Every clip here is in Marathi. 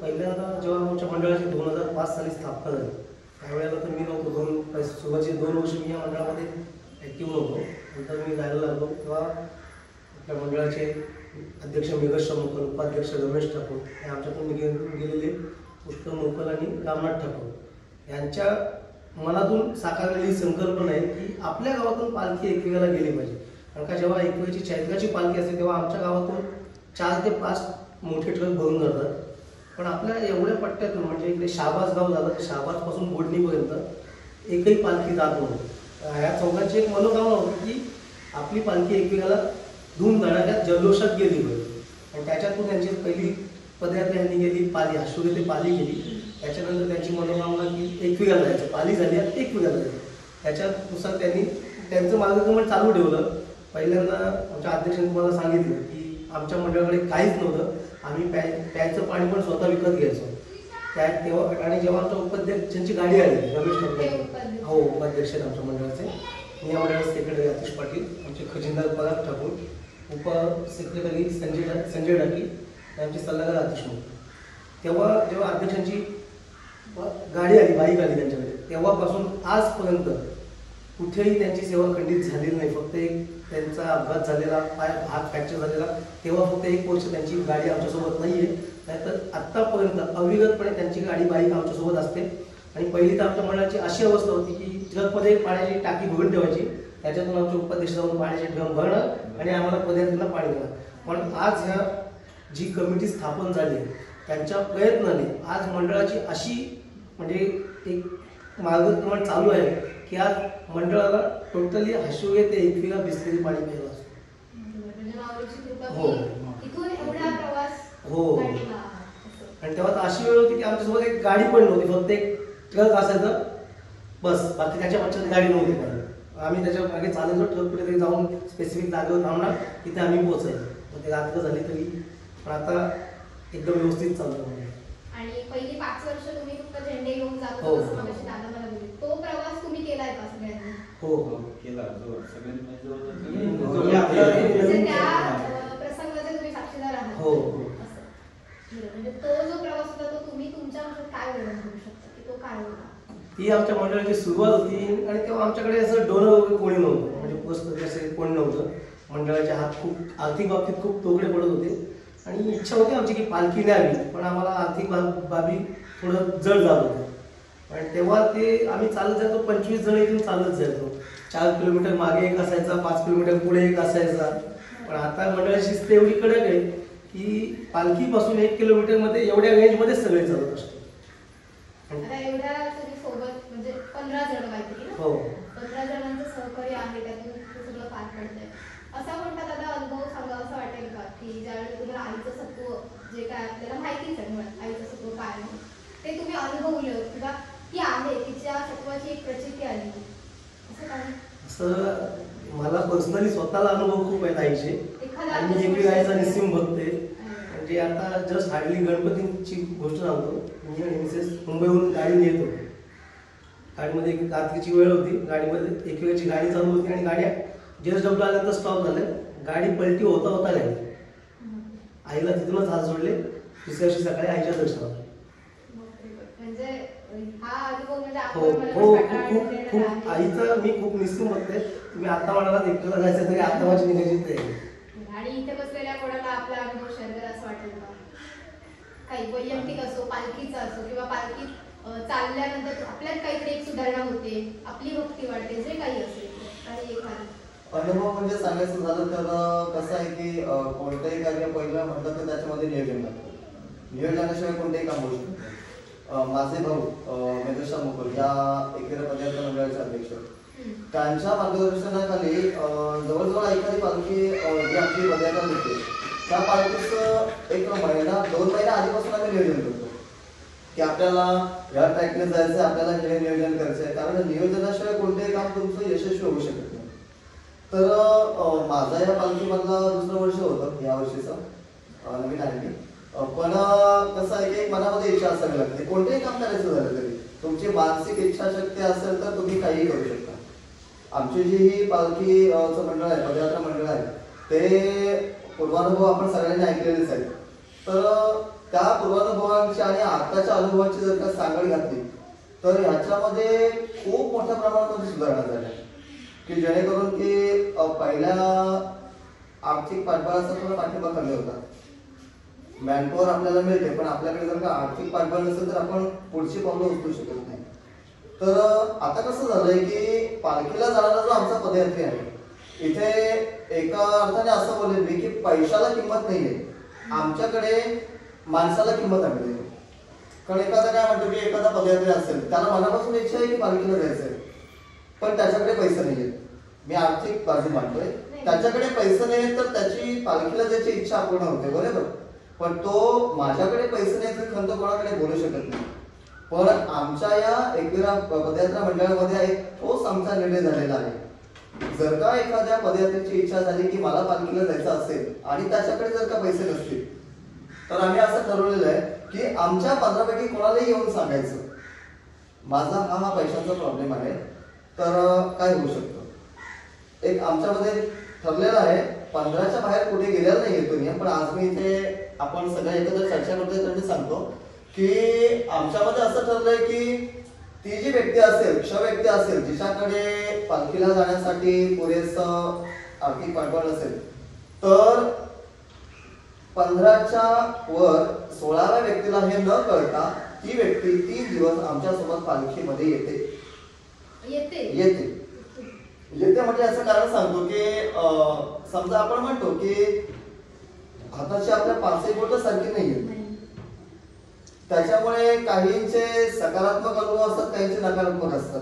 पहिल्यांदा जेव्हा आमच्या मंडळाची 2005 साली स्थापना झाली त्यावेळेला तर मी नव्हतो. सुरुवातीचे 2 वर्ष मी या मंडळामध्ये ॲक्टिव्ह नव्हतो. नंतर मी जायला लागलो तेव्हा आपल्या मंडळाचे अध्यक्ष मेघश मोकल, उपाध्यक्ष रमेश ठाकूर हे आमच्याकडून गेलेले उत्तम मोकल आणि रामनाथ ठाकूर यांच्या मनातून साकारलेली संकल्पना आहे की आपल्या गावातून पालखी एकविराला गेली पाहिजे. कारण का जेव्हा एकविराची चैत्राची पालखी असते तेव्हा आमच्या गावातून 4 ते 5 मोठे ट्रक भरून जातात. पण आपल्या एवढ्या पट्ट्यातून म्हणजे इकडे शाहबाज गाव झालं तर शाहबाजपासून बोडणीपर्यंत एकही पालखी जात नव्हती. या चौघांची एक मनोकामना होती की आपली पालखी एकविराला धूमधडाक्यात जल्लोषात गेली पाहिजे. आणि त्याच्यातून त्यांची पहिली पदयात्रा यांनी गेली पाली, आशुरे ते पाली गेली. त्याच्यानंतर त्यांची मनोकामना की एकविराला जायचं, पाली झाली आणि एकविराला जायचं. त्याच्यानुसार त्यांनी त्यांचं मार्गक्रमण चालू ठेवलं. पहिल्यांदा आमच्या अध्यक्षांनी तुम्हाला सांगितलं की आमच्या मंडळाकडे काहीच नव्हतं, आम्ही प्यायचं पाणी पण स्वतः विकत घ्यायचो. तेव्हा आणि जेव्हा आमच्या उपाध्यक्षांची गाडी आली रमेश ठाकूर, हो उपाध्यक्ष आमच्या मंडळाचे, मी या मंडळाचे सेक्रेटरी आतिश पाटील, आमचे खजिनदार पराग ठाकूर, उपसेक्रेटरी संजय डाकी, आमचे सल्लागार आतिश मोकल. जेव्हा अध्यक्षांची गाडी आली, बाईक आली त्यांच्याकडे, तेव्हापासून आजपर्यंत कुठेही त्यांची सेवा खंडित झालेली नाही. फक्त एक त्यांचा अपघात झालेला, हात फ्रॅक्चर झालेला, तेव्हा फक्त 1 वर्ष त्यांची गाडी आमच्यासोबत नाही आहे. नाहीतर आत्तापर्यंत अविरतपणे त्यांची गाडी बाईक आमच्यासोबत असते. आणि पहिली तर आमच्या मंडळाची अशी अवस्था होती की ट्रकमध्ये पाण्याची टाकी भरून ठेवायची, त्याच्यातून आमच्या उपाध्यक्ष जाऊन पाण्याचे ड्रम भरणं आणि आम्हाला पदयात्रेला पाणी देणं. पण आज ह्या जी कमिटी स्थापन झाली त्यांच्या प्रयत्नाने आज मंडळाची अशी म्हणजे एक मार्गक्रमण चालू आहे की आज मंडळाला टोटली हाशुगे ते एकविरा बिसलेरी पाणी प्यायला असतो. हो हो. आणि तेव्हा तर अशी वेळ होती की आमच्यासोबत एक गाडी पण नव्हती, फक्त एक ट्रक असायचं बस, बाकी त्याच्या पक्षात गाडी नव्हती. पण आम्ही त्याच्या मागे चालायचो, ट्रक कुठेतरी जाऊन स्पेसिफिक जागेवर थांबणार, तिथे आम्ही पोहोचायचो. मग ते रात्र झाली तरी. पण आता एकदम व्यवस्थित चालतो. आणि पहिली 5 वर्ष तुम्ही फक्त झेंडे घेऊन जात होता असं मगाशी दादा मला बोलले. तो प्रवास तुम्ही केलाय का सगळ्यांनी? हो हो केला. सगळ्यांनी त्या प्रसंगाचे तुम्ही साक्षीदार आहात. हो. म्हणजे तो जो प्रवास होता तो तुम्ही तुमच्या भाषेत काय वर्णन करू शकता की तो काय होता? ही आमच्या मंडळाची सुरुवात होती आणि तेव्हा आमच्याकडे असं डोनर वगैरे कोणी नव्हतं, म्हणजे पोस्ट असे कोणी नव्हतं. मंडळाचे हात खूप आर्थिक बाबतीत खूप तोकडे पडत होते आणि इच्छा होती आमची की पालखी न्यावी, पण आम्हाला आर्थिक बाबी थोडं जड जात होतं. आणि तेव्हा ते आम्ही चालत जायचो, 25 जण इथून चालत जायचो. 4 किलोमीटर मागे एक असायचा, 5 किलोमीटर पुढे एक असायचा. पण आता मंडळाची शिस्त एवढी कडक आहे की पालखीपासून 1 किलोमीटरमध्ये एवढ्या रेंजमध्येच सगळे चालत असतो. एवढ्या तुम्ही सोबत म्हणजे 15 जण काहीतरी ना? हो. 15 जणांचं सहकार्य आहे, त्यातून सगळं पार पडतंय. असा कोणता दादा अनुभव सांगा असं वाटेल का की ज्यावेळी तुम्हाला आईचं सत्व, जे काय आपल्याला माहितीच आहे मुळात आईचं सत्व काय आहे, ते तुम्ही अनुभवलं किंवा ती आहे तिच्या सत्वाची एक प्रचिती आली, असं काय? असं मला पर्सनली स्वतःला अनुभव खूप आहेत आईचे. आणि एकवी आईचा निस्सिम भक्त आहे. म्हणजे आता जस्ट हार्डली गणपतीची गोष्ट सांगतो. मी आणि मिसेस मुंबईहून गाडी येत होतो. गाडीमध्ये एक रात्रीची वेळ होती, गाडीमध्ये एकवीची गाडी चालू होती आणि गाड्या JSW आल्यानंतर स्टॉप झाले. गाडी पलटी होता होता गेली. आईला तिथूनच हात जोडले. दुसऱ्या दिवशी सकाळी आईच्या दर्शनाला. म्हणजे हा अनुभव म्हणजे हो आपण हो मला खूप खूप खूप आईचं मी खूप निश्चित बघते. तुम्ही आता म्हणाला एकट्याला जायचं तरी आता माझी नियोजित आहे. आणि इथे बसलेल्या कोणाला आपला अनुभव शेअर करा असं वाटेल का? काही वैयक्तिक असो, पालखीचा असो किंवा पालखीत चालल्यानंतर आपल्यात काहीतरी एक सुधारणा होते, आपली भक्ती वाढते, जे काही असेल काही एखादी अनुभव म्हणजे सांगायचं झालं तर कसं आहे की कोणतंही कार्य पहिलं म्हटलं तर त्याच्यामध्ये नियोजन लागतं. नियोजनाशिवाय कोणतेही काम होऊ शकत नाही. माझे भाऊ मेघेश्वर मुकुल या एकेरा पदयात्रा मंडळाचे अध्यक्ष, त्यांच्या मार्गदर्शनाखाली जवळजवळ एखादी पालखी जी आमची पदयात्रा निघते त्या पालखीचं एक महिना 2 महिने आधीपासून आम्ही नियोजन करतो की आपल्याला या ट्रॅकने जायचं, आपल्याला हे नियोजन करायचं आहे. कारण नियोजनाशिवाय कोणतेही काम तुमचं यशस्वी होऊ शकत नाही. तर माझा या पालखीमधला दुसरं वर्ष होतं या वर्षीचं नवीन आहे मी. पण कसं आहे की मनामध्ये इच्छा असावी लागते. कोणतेही काम करायचं झालं तरी तुमची मानसिक इच्छाशक्ती असेल तर तुम्ही काहीही करू शकता. आमची जी ही पालखीचं मंडळ आहे, पदयात्रा मंडळ आहे, ते पूर्वानुभव आपण सगळ्यांनी ऐकलेलेच आहेत. तर त्या पूर्वानुभवांची आणि आताच्या अनुभवांची जर का सांगड घातली तर ह्याच्यामध्ये खूप मोठ्या प्रमाणामध्ये सुधारणा झाल्या की जेणेकरून की पहिल्या आर्थिक पाठबळाचा थोडा पाठिंबा कमी होता. मॅनपॉवर आपल्याला मिळते पण आपल्याकडे जर का आर्थिक पाठबळ नसेल तर आपण पुढची पावलं उचलू शकत नाही. तर आता कसं झालंय की पालखीला जाणारा जो आमचा पदयात्री आहे इथे एका अर्थाने असं बोलेल मी की पैशाला किंमत नाहीये, आमच्याकडे माणसाला किंमत आहे. कारण एखादा काय म्हणतो की एखादा पदयात्री असेल त्याला मनापासून इच्छा आहे की पालखीला जायचंय पण त्याच्याकडे पैसे नाहीयेत. मी आर्थिक बाजू मांडतोय, त्याच्याकडे पैसे नाहीयेत तर त्याची पालखीला जायची इच्छा अपूर्ण होते, बरोबर. पण तो माझ्याकडे पैसे नाही खंत कोणाकडे बोलू शकत नाही. पण आमच्या या एकविरा पदयात्रा मंडळामध्ये एक ठोस आमचा निर्णय झालेला आहे. जर का एखाद्या पदयात्रेची इच्छा झाली की मला पालखीला जायचं असेल आणि त्याच्याकडे जर का पैसे नसतील तर आम्ही असं ठरवलेलं आहे की आमच्या 15 पैकी कोणालाही येऊन सांगायचं माझा हा पैशांचा प्रॉब्लेम आहे, तर काय होऊ शकतं. एक आमच्यामध्ये ठरलेलं आहे, 15च्या बाहेर कुठे गेलेला नाही येतो नियम. पण आज मी इथे आपण सगळ्या एकत्र चर्चा करतोय तर मी सांगतो की आमच्यामध्ये असं ठरलंय की ती जी व्यक्ती असेल, व्यक्ती असेल जिच्याकडे पालखीला जाण्यासाठी पुरेसं आर्थिक पाठबळ असेल तर 15च्या वर 16व्या व्यक्तीला हे न कळता ती व्यक्ती 3 दिवस आमच्यासोबत पालखीमध्ये येते म्हणजे असं कारण सांगतो की समजा आपण म्हणतो की हाताची आपल्या 5 बोट सारखी नाहीये. त्याच्यामुळे काहींचे सकारात्मक अनुभव असतात, काहींचे नकारात्मक असतात.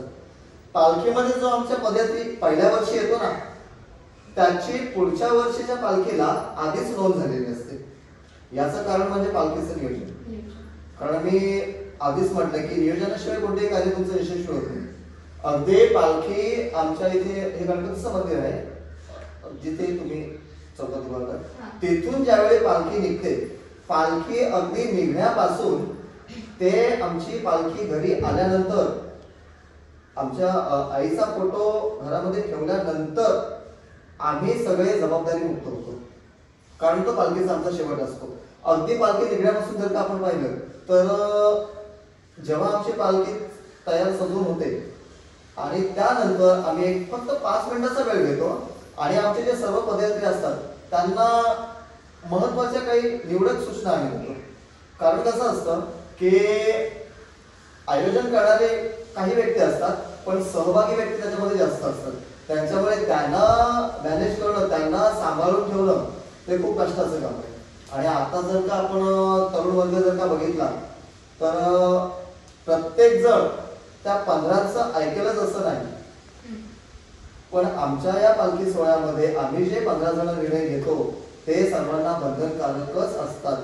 पालखीमध्ये जो आमच्या पदयात्री पहिल्या वर्षी येतो ना त्याची पुढच्या वर्षीच्या पालखीला आधीच नोंद झालेली असते. याचं कारण म्हणजे पालखीचं नियोजन. कारण मी आधीच म्हटलं की नियोजनाशिवाय कोणतेही कार्य तुमचं यशस्वी होत नाही. अगदी पालखी आमच्या इथे हे गणपतीचं मंदिर आहे जिथे तुम्ही चौकात उभारता, तिथून ज्यावेळी पालखी निघते, पालखी अगदी निघण्यापासून ते आमची पालखी घरी आल्यानंतर आमच्या आईचा फोटो घरामध्ये ठेवल्यानंतर आम्ही सगळे जबाबदारी मुक्त होतो. कारण तो पालखीचा आमचा शेवट असतो. अगदी पालखी निघण्यापासून जर का आपण पाहिलं तर जेव्हा आमची पालखी तयार सजून होते आणि त्यानंतर आम्ही फक्त 5 मिनिटाचा वेळ घेतो आणि आमचे जे सर्व पदयात्री असतात त्यांना महत्वाच्या काही निवडक सूचना आम्ही देतो. कारण कसं असतं की आयोजन करणारे काही व्यक्ती असतात पण सहभागी व्यक्ती त्याच्यामध्ये जास्त असतात. त्यांच्यामुळे त्यांना मॅनेज करणं, त्यांना सांभाळून ठेवणं ते खूप कष्टाचं काम आहे. आणि आता जर का आपण तरुण वर्ग जर का बघितला तर प्रत्येक जण त्या 15चं ऐकेलच असं नाही. पण आमच्या या पालखी सोहळ्यामध्ये आम्ही जे 15 जण निर्णय घेतो ते सर्वांना बंधनकारकच असतात.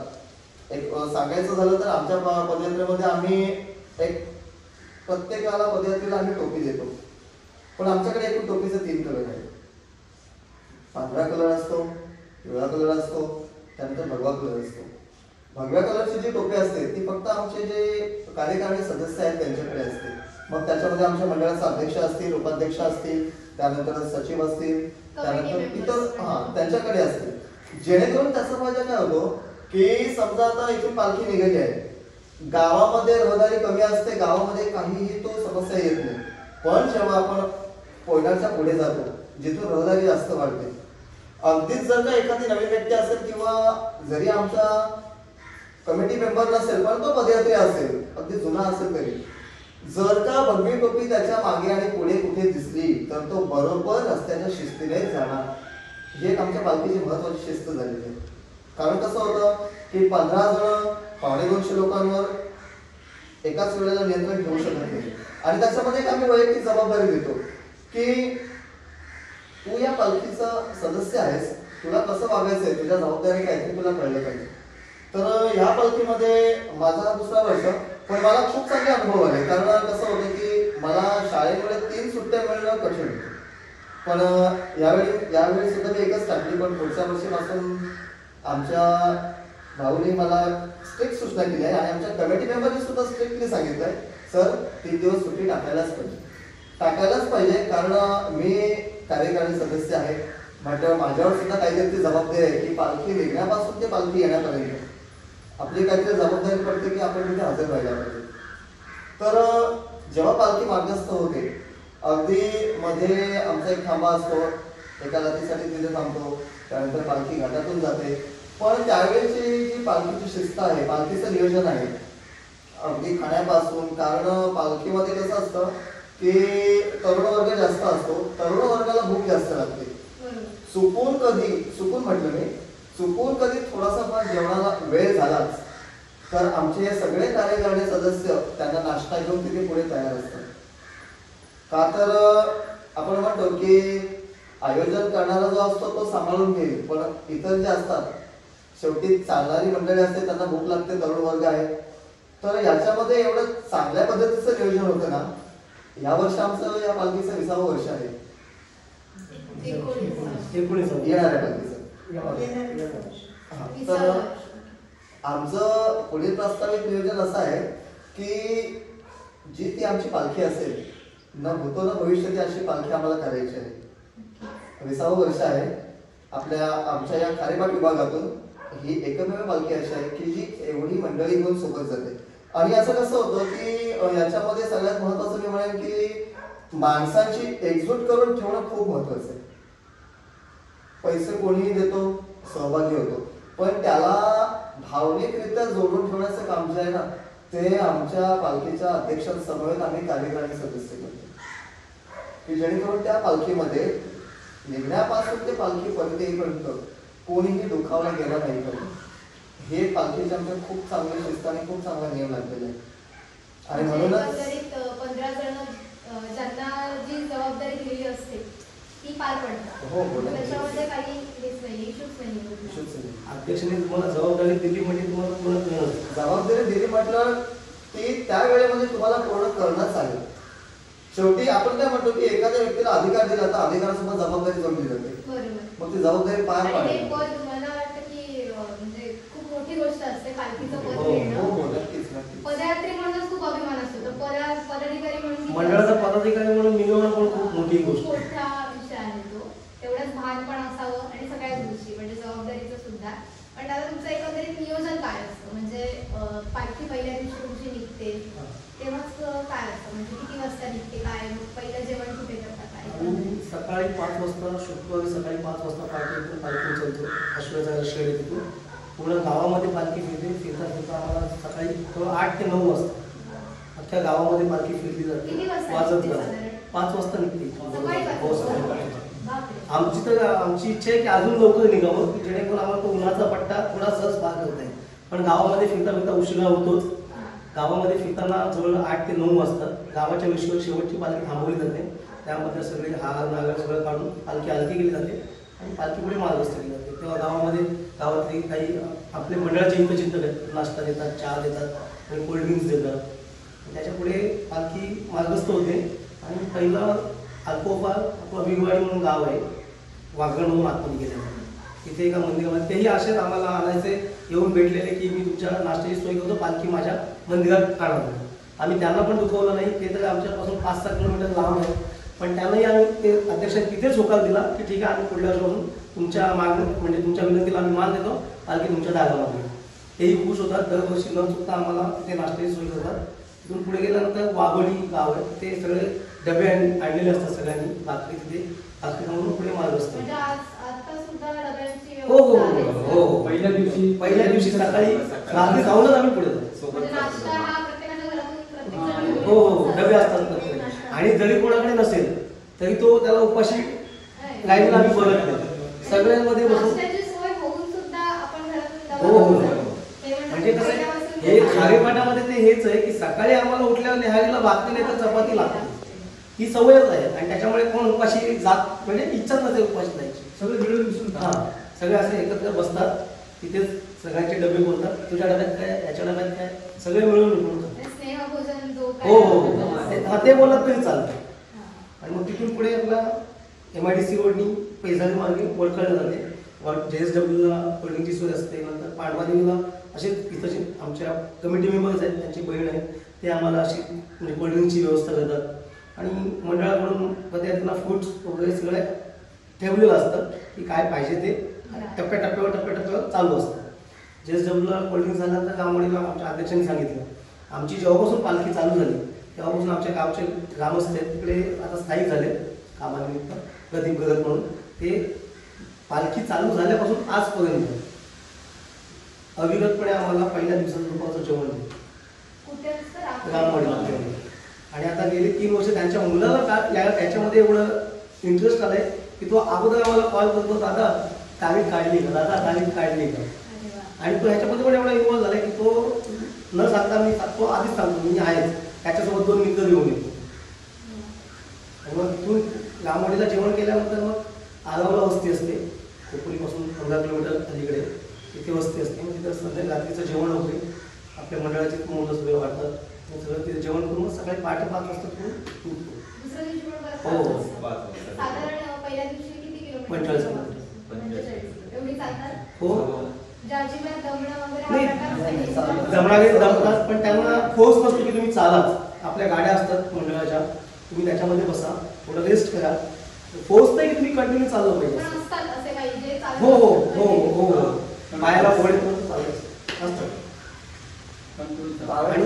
एक सांगायचं झालं तर आमच्या पदयात्रेमध्ये आम्ही एक प्रत्येकाला पदयात्रेला आम्ही टोपी देतो. पण आमच्याकडे एकूण टोपीचे 3 कलर आहेत. पांढरा कलर असतो, पिवळा कलर असतो, त्यानंतर भगवा कलर असतो. भगव्या कलरची जी टोपी असते ती फक्त आमचे जे कार्यकारिणी सदस्य आहेत त्यांच्याकडे असते. मग त्याच्यामध्ये आमच्या मंडळाचे अध्यक्ष असतील, उपाध्यक्ष असतील, त्यानंतर सचिव असतील, त्यानंतर इतर त्यांच्याकडे असतील. जेणेकरून त्याचा फायदा काय होतो की समजा आता इथून पालखी निघाली आहे गावामध्ये रहदारी कमी असते, गावामध्ये काहीही तो समस्या येत नाही. पण जेव्हा आपण कोयनाच्या पुढे जातो, जिथून रहदारी जास्त वाढते, अगदीच जर का एखादी नवीन व्यक्ती असेल किंवा जरी आमचा कमिटी मेंबर नसेल पण तो पदयात्री असेल, अगदी जुना असेल तरी, जर का भगवी टोपी त्याच्या मागे आणि पुढे कुठे दिसली तर तो बरोबर रस्त्याच्या शिस्तीने जाणार. ही एक आमच्या पालखीची महत्वाची शिस्त झालेली आहे. कारण कसं होतं की 15 जण 250 लोकांवर एकाच वेळेला नियंत्रण घेऊ शकत नाही. आणि त्याच्यामध्ये एक आम्ही वैयक्तिक जबाबदारी देतो की तू या पालखीचा सदस्य आहेस, तुला कसं वागायचंय, तुझ्या जबाबदारी काय ते तुला कळलं पाहिजे. तर ह्या पालखीमध्ये माझा दुसरा वर्ष, पण मला खूप चांगले अनुभव आले. कारण कसं होतं की मला शाळेमुळे 3 सुट्ट्या मिळणं कठीण होतं. पण यावेळी सुद्धा मी एकच टाकली. पण पुढच्या वर्षीपासून आमच्या भाऊने मला स्ट्रिक्ट सूचना केली आहे आणि आमच्या कमिटी मेंबरने सुद्धा स्ट्रिक्टली सांगितलंय, सर 3 दिवस सुट्टी टाकायलाच पाहिजे. कारण मी कार्यकारिणी सदस्य आहे, म्हटल्यावर माझ्यावर सुद्धा काहीतरी ती जबाबदारी आहे की पालखी निघण्यापासून ते पालखी येण्यापर्यंत आपली काहीतरी जबाबदारी पडते की आपण तिथे हजर राहायला पाहिजे. तर जेव्हा पालखी मार्गस्थ होते, अगदी मध्ये आमचा एक थांबा असतो, एका रात्रीसाठी तिथे थांबतो, त्यानंतर पालखी घाटातून जाते. पण त्यावेळेची जी पालखीची शिस्त आहे, पालखीचं नियोजन आहे, अगदी खाण्यापासून, कारण पालखीमध्ये कसं असतं की तरुण वर्ग जास्त असतो, तरुण वर्गाला भूक जास्त लागते. चुकून कधी थोडासा फार जेवणाला वेळ झालाच तर आमचे हे सगळे कार्यकारिणी सदस्य त्यांना नाश्ता घेऊन तिथे पुढे तयार असतात. का तर आपण म्हणतो की आयोजन करणारा जो असतो तो सांभाळून घेईल, पण इतर जे असतात, शेवटी चालणारी मंडळी असते, त्यांना भूक लागते, तरुण वर्ग आहे. तर याच्यामध्ये एवढं चांगल्या पद्धतीचं नियोजन होतं ना. या वर्षी आमचं या पालखीचं 20वं वर्ष आहे. येणाऱ्या पालखीचं. तर आमचं पुढील प्रस्तावित नियोजन असं आहे की जी ती आमची पालखी असेल, न भूतो न भविष्यती अशी पालखी आम्हाला करायची आहे. 20वं वर्ष आहे. आमच्या या खारेपाट विभागातून ही एकमेव पालखी अशी आहे की जी एवढी मंडळी घेऊन सोबत जाते. आणि असं कसं होतं की याच्यामध्ये सगळ्यात महत्वाचं मी म्हणेन की माणसांची एकजूट करून ठेवणं खूप महत्वाचं आहे. पैसे कोणीही देतो, सहभागी होतो, पण त्याला भावनिकरित्या जोडून ठेवण्याचं काम जे आहे ना, ते आमच्या पालखीच्या अध्यक्षांसमवेत आम्ही कार्यकारिणी सदस्य करतो की जेणेकरून त्या पालखीमध्ये निघण्यापासून ते पालखीपर्यंत येईपर्यंत कोणीही दुखावला गेला नाही पाहिजे. हे पालखीचे आमच्या खूप चांगले शिस्त आणि खूप चांगला नियम लागलेला आहे. आणि म्हणूनच 15 जण ज्यांना जी जबाबदारी दिलेली असते ती पार पडतात. हो, त्याच्यामध्ये काही इश्यूच नाही. अध्यक्षांनी तुम्हाला जबाबदारी दिली म्हणजे तुम्हाला पूर्ण जबाबदारी दिली म्हटलं ती त्या वेळेमध्ये तुम्हाला पूर्ण करणंच आहे. शेवटी आपण काय म्हणतो की एखाद्या व्यक्तीला अधिकार दिला तर अधिकारासोबत जबाबदारी जोडली जाते. मग ती जबाबदारी पार पाडणे. मला वाटतं की म्हणजे खूप मोठी गोष्ट असते पालखीचं पद मिळणं. पदयात्री म्हणूनच खूप अभिमान असतो. तर पदाधिकारी म्हणून मंडळाचा पदाधिकारी म्हणून मिळवणं पण खूप मोठी गोष्ट आहे. मोठा विषय आहे तो. तेवढंच भान पण असावं आणि सगळ्याच गोष्टी म्हणजे जबाबदारीचं सुद्धा. पण आता तुमचं एकंदरीत नियोजन काय असतं, म्हणजे पालखी पहिल्या दिवशी तुमची निघते तेव्हाच काय असतं, म्हणजे किती वाजता निघते, काय पहिलं जेवण कुठे करता, काय? सकाळी 5 वाजता, शुक्रवारी सकाळी 5 वाजता पालखी उचलतो. अश्वजाला शेड तिथून पूर्ण गावामध्ये पालखी फिरता आम्हाला सकाळी 8 ते 9 वाजता अख्ख्या गावामध्ये पालखी फिरली जाते. वाजत 5 वाजता निघते. हो, सकाळी. आमची इच्छा आहे की अजून लवकर निघावं की जेणेकरून आम्हाला तो उन्हाचा पट्टा थोडा सहज पार करता येईल. पण गावामध्ये फिरता उशिरा होतोच. गावामध्ये फिरताना जवळ 8 ते 9 वाजता गावाच्या विषयावर शेवटची पालखी थांबवली जाते. त्यामध्ये सगळे हार नागर सगळं काढून पालखी हलकी केली जाते आणि पालखी पुढे मार्गस्थ केली जाते. तेव्हा गावातली काही आपले मंडळाचे हितचिंतक आहेत, नाश्ता देतात, चहा देतात आणि कोल्ड्रिंक्स देतात. त्याच्या पुढे पालखी मार्गस्थ होते. आणि पहिला अल्पोपार आपला विगवाडी म्हणून गाव आहे, वाघगण म्हणून आतमध्ये गेले तिथे एका मंदिरामध्ये. तेही असेच आम्हाला आणायचे येऊन भेटलेले की मी तुमच्या नाश्त्याची सोय करतो, पालखी माझ्या मंदिरात आणा. आम्ही त्यांना पण दुखवलं नाही. ते तर आमच्यापासून 5-6 किलोमीटर लांब आहे, पण त्यांनाही आम्ही ते अध्यक्षांनी तिथेच होकार दिला की ठीक आहे, आम्ही पुढल्या वर्षापासून तुमच्या मागणी म्हणजे तुमच्या विनंतीला आम्ही मान देतो, पालखी तुमच्या दारावर. तेही खुश होतात. दरवर्षी न चुकता आम्हाला तिथे नाश्त्याची सोय करतात. तिथून पुढे गेल्यानंतर वाघोली गाव आहे, ते सगळे डबे आणलेले असतात सगळ्यांनी, भाकरी तिथे भाकरी खाऊन पुढे मार्ग असतो. म्हणजे आता सुद्धा डब्यांची हो हो व्यवस्था आहे. हो हो. पहिल्या दिवशी सकाळी भाकरी खाऊनच आम्ही पुढे जातो. म्हणजे नाश्ता हा प्रत्येकाच्या घरातून प्रत्येक जण हो हो डबे असतात प्रत्येक. आणि जरी कोणाकडे नसेल तरी तो त्याला उपाशी लाईनला आम्ही बोलत नाही, सगळ्यांमध्ये बसून. नाश्त्याची सोय होऊन सुद्धा आपण घरातून हो हो. डबा ते म्हणजे कसं आहे, हे खारेपाटामध्ये ते हेच आहे की सकाळी आम्हाला उठल्यावर नेहारीला भाकरी नाही तर चपाती लागते, ही सवयच आहे. आणि त्याच्यामुळे कोण उपाशी जात म्हणजे इच्छाच नसते उपाशी जायची. सगळे मिळून मिसळून हा सगळे असे एकत्र बसतात तिथेच, सगळ्यांचे डबे बोलतात, तुझ्या डब्यात काय, याच्या डब्यात काय, सगळे मिळून मिळून. स्नेहभोजन जो हो हो ते बोलत तरी चालतं. आणि मग तिथून पुढे आपला MIDC रोडनी पैजारी मार्गे वडखळला जाते. JSWला कोल्ड्रिंकची सोय असते. नंतर पांडवादेवीला असे इथं जे आमच्या कमिटी मेंबर्स आहेत त्यांची बहीण आहे, ते आम्हाला अशी म्हणजे कोल्ड्रिंकची व्यवस्था करतात. आणि मंडळाकडून विद्यार्थ्यांना फ्रूट्स वगैरे सगळं ठेवलेलं असतं की काय पाहिजे ते टप्प्याटप्प्यावर चालू असतं. JSWला कोल्ड्रिंक झाल्यानंतर गाववाडीला आमच्या अध्यक्षांनी सांगितलं, आमची जेव्हापासून पालखी चालू झाली तेव्हापासून आमच्या गावचे ग्रामस्थ आहेत तिकडे आता स्थायिक झाले कामानिमित्त, प्रदीप गरज म्हणून, ते पालखी चालू झाल्यापासून आजपर्यंत अविरतपणे आम्हाला पहिल्या दिवसाचं दुपारचं जेवण दिलं कुठे असतं रामवाडीला. आणि आता गेली 3 वर्ष त्यांच्या मुलाला त्याच्यामध्ये एवढं इंटरेस्ट आलंय की तो अगोदर आम्हाला कॉल करतो, दादा तारीख काढली का, दादा तारीख काढली का. आणि तो ह्याच्यामध्ये पण एवढा इन्व्हॉल्व झालाय की तो न सांगता मी तो आधीच सांगतो मी आहेच, त्याच्यासोबत 2 मित्र घेऊन येतो. आणि मग तिथून रामवाडीला जेवण केल्यानंतर मग आगावला वस्ती असते, खोपोलीपासून 15 किलोमीटर अलीकडे तिथे वस्ती असते. मग तिथं सध्या रात्रीचं जेवण वगैरे आपल्या मंडळाचे मुलं सगळे वाटतात, सगळं तिथे जेवण करून मग सकाळी पहाटे 5 वाजता उठतो. दुसऱ्या दिवशी पण परत हो. 5 वाजता. साधारण पहिल्या दिवशी किती किलोमीटर? 45 किलोमीटर. 45. एवढी चालतात? हो. जाजीबाई दमणं वगैरे नाही, हा प्रकार असतो. जमणारे जमतात, पण त्यांना फोर्स नसतो की तुम्ही चालाच. आपल्या गाड्या असतात मंडळाच्या, तुम्ही त्याच्यामध्ये बसा, थोडं रेस्ट करा. फोर्स नाही की तुम्ही कंटिन्यू चाललं पाहिजे. पण असतात असे काही जे चालत हो हो हो हो हो पायाला फोड चालत असतं. आणि